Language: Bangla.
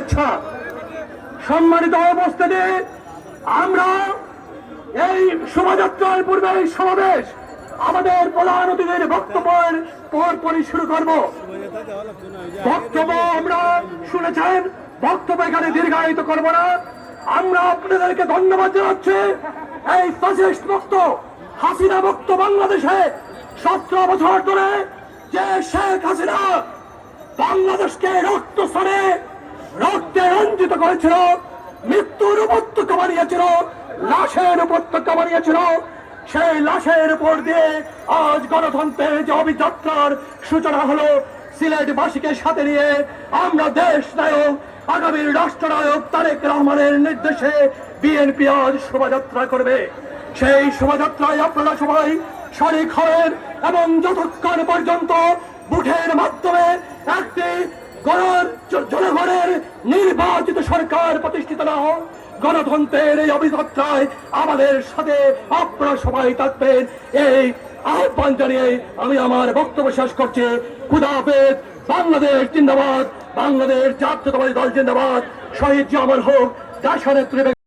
শুভেচ্ছা। সম্মানিত উপস্থিতি, আমরা এই শোভাযাত্রার পূর্বে সমাবেশ আমাদের প্রধান অতিথির বক্তব্যের পরপরই শুরু করব। বক্তব্য আমরা শুনেছেন, বক্তব্য এখানে দীর্ঘায়িত করব না। আমরা আপনাদেরকে ধন্যবাদ জানাচ্ছি। এই ফ্যাসিস্ট মুক্ত হাসিনা মুক্ত বাংলাদেশে 17 বছর ধরে যে শেখ হাসিনা বাংলাদেশকে রক্তস্থানে রক্তে রঞ্জিত করেছিল, মৃত্যুর উপত্যকা বানিয়েছিল, লাশের উপত্যকা বানিয়েছিল, সেই লাশের উপর দিয়ে আজ গণতন্ত্রের যে অভিযাত্রার সূচনা হলো, সিলেটবাসীকে সাথে নিয়ে আমরা দেশ নায়ক আগামীর রাষ্ট্রনায়ক তারেক রহমানের নির্দেশে বিএনপি আজ শোভাযাত্রা করবে। সেই শোভাযাত্রায় আপনারা সবাই শরিক হবেন এবং যতক্ষণ পর্যন্ত ভোটের মাধ্যমে একটি জনগণের নির্বাচিত সরকার প্রতিষ্ঠিত না হোক, গণতন্ত্রের এই অভিযাত্রায় আমাদের সাথে আপনারা সবাই থাকবেন, এই আহ্বান জানিয়ে আমি আমার বক্তব্য শেষ করছি। খুদা হাফেজ। বাংলাদেশ জিন্দাবাদ, বাংলাদেশ জাতীয়তাবাদী দল জিন্দাবাদ, শহীদ জিয়া অমর হোক, দেশনেত্রী